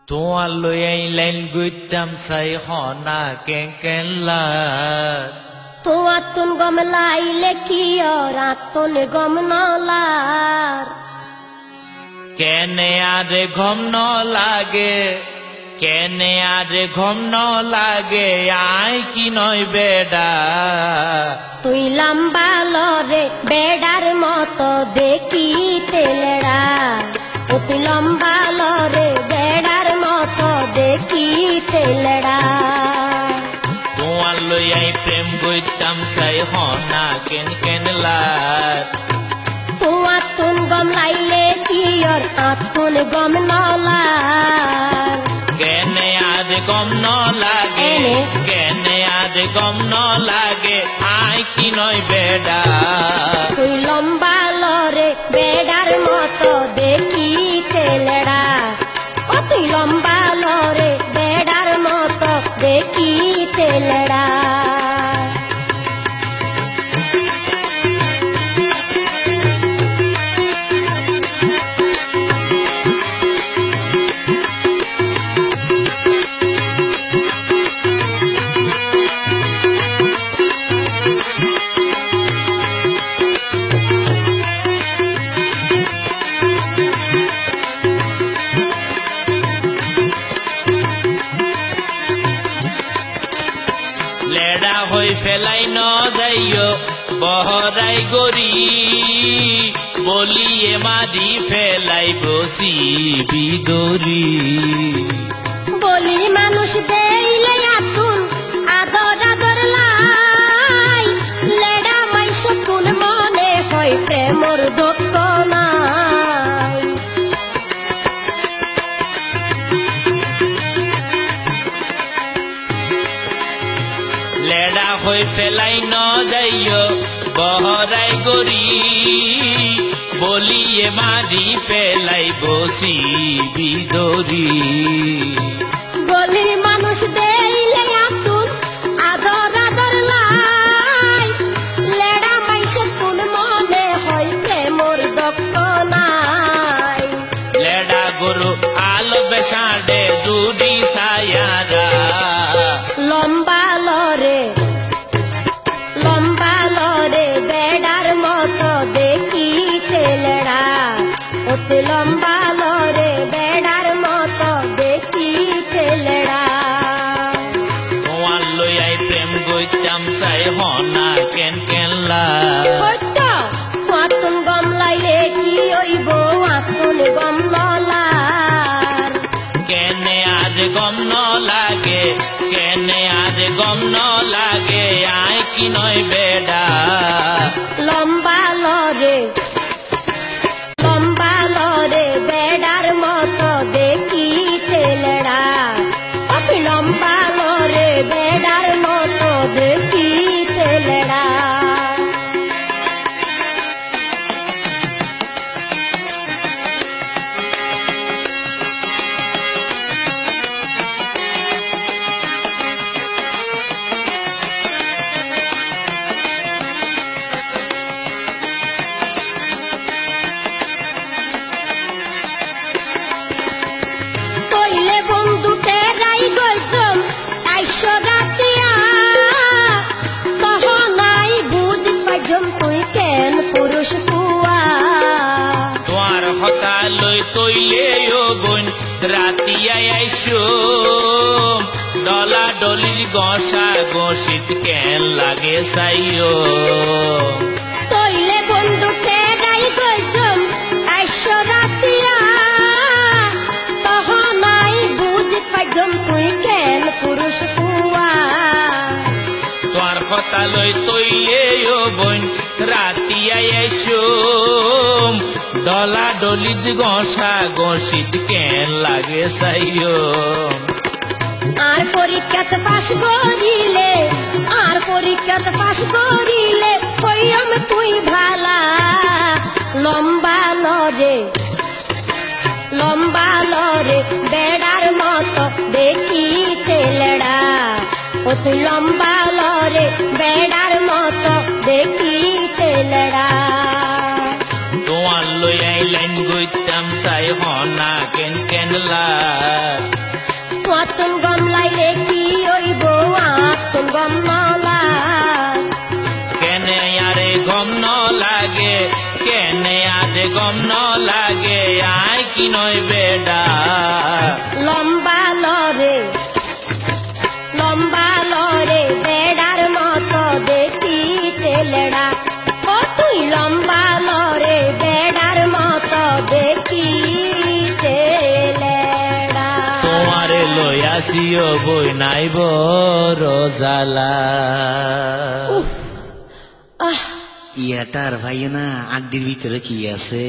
Tua lùi anh lên gửi tâm say họ na kén kén la. Tua tun gom lai le kia ra tun gom no lar. Kene ade gom no lage, kene ade gom no lage, ai ki noi beda. তুই লম্বা লরে বেড়ার মতো দেখিতে লেড়া ও তুই লম্বা লরে বেড়ার মতো দেখিতে লেড়া তোমার লইয়াই প্রেম গইতাম চাই হনা কেন কেন লার তোমার তুন গম লাইলে কিয়র আতুন গম নলার কেনে আদে গম ন লাগে কেনে আদে গম ন লাগে আই কি নয় বেডা তুই লম্বা লরে বেড়ার মতো দেখিতে লেড়া ও তুই লম্বা লরে বেড়ার মতো দেখিতে লেড়া লেডা হই ফেলাই ন যাইও বহরাই গরি বলিয়ে মারি ফেলাই বসি বিদরি বলি মানুষ দেইলে আতুন আদর আদর লাই লেডা মাইস কোন মনে হয় প্রেমর দুঃখ নাই লেডা হই ফেলাই ন যাইও বহরাই গরি বলিয়ে মারি ফেলাই বসি বিদরি বলি মানুষ দেইলে আতুন আদর আদর লাই লেডা মাইস কোন মনে হয় প্রেমর দুঃখ নাই লেডা গরু আলো বেসাডে জুড়ি সায়ারা লম্বা লরে বেড়ার মতো দেখিতে লেড়া ওতে লম্বা লরে বেড়ার মতো দেখিতে লেড়া তোমার লইয়াই প্রেম গইতাম চাই হনা কেন কেন লা আতুন গম লাইলে কি হইব আতুন গম ললার কেনে আজ গম ন লাগে কেনে আজ গম ন লাগে আয় কি নয় বেডা লম্বা লরে বেড়ার মতো দেখিতে লেড়া অতি লম্বা লরে বেড়ার মতো দেখিতে লেড়া বন্ধু তেরাই গইছম আইসো রাতিয়া তহনাই বুঝ পাইজম তুই কেন পুরুষ ফুয়া তোমার হতা লই তৈলে ও বোন রাতিয়াই আইসো ডলা ডলির গসা গসিত কেন লাগে সাইও তইলে বন্ধু তেরাই গইছম আইসো রাতিয়া তহনাই বুঝ পাইজম তুই কেন পুরুষ ফুয়া তোমার কথা লই তৈলে ও বোন রাতিয়াই আইসো ডলা ডলির গসা গসিত কেন লাগে সাইও আর পরীক্ষাতে পাশ করিলে কইম তুই ভালা লম্বা লরে বেড়ার মতো দেখিতে লেড়া ও তুই লম্বা লরে বেড়ার মতো দেখিতে লেড়া তোমার লই আইলাইন গইতাম চাই হনা কেন কেন লা নতুন গম লাইলে কি হইব আতুন গম নলায় কেনে আরে গম ন লাগে কেনে আরে গম ন লাগে আয় কি নয় বেডা লম্বা লরে বেড়ার মতো দেখিতে লেড়া ও তুই লম্বা লরে বেড়ার মতো দেখিতে লেড়া তোমারে লইয়াছিও বই নাই বড় জ্বালা আহ ইয়াটার ভাই না আড্ডির ভিতরে কি আছে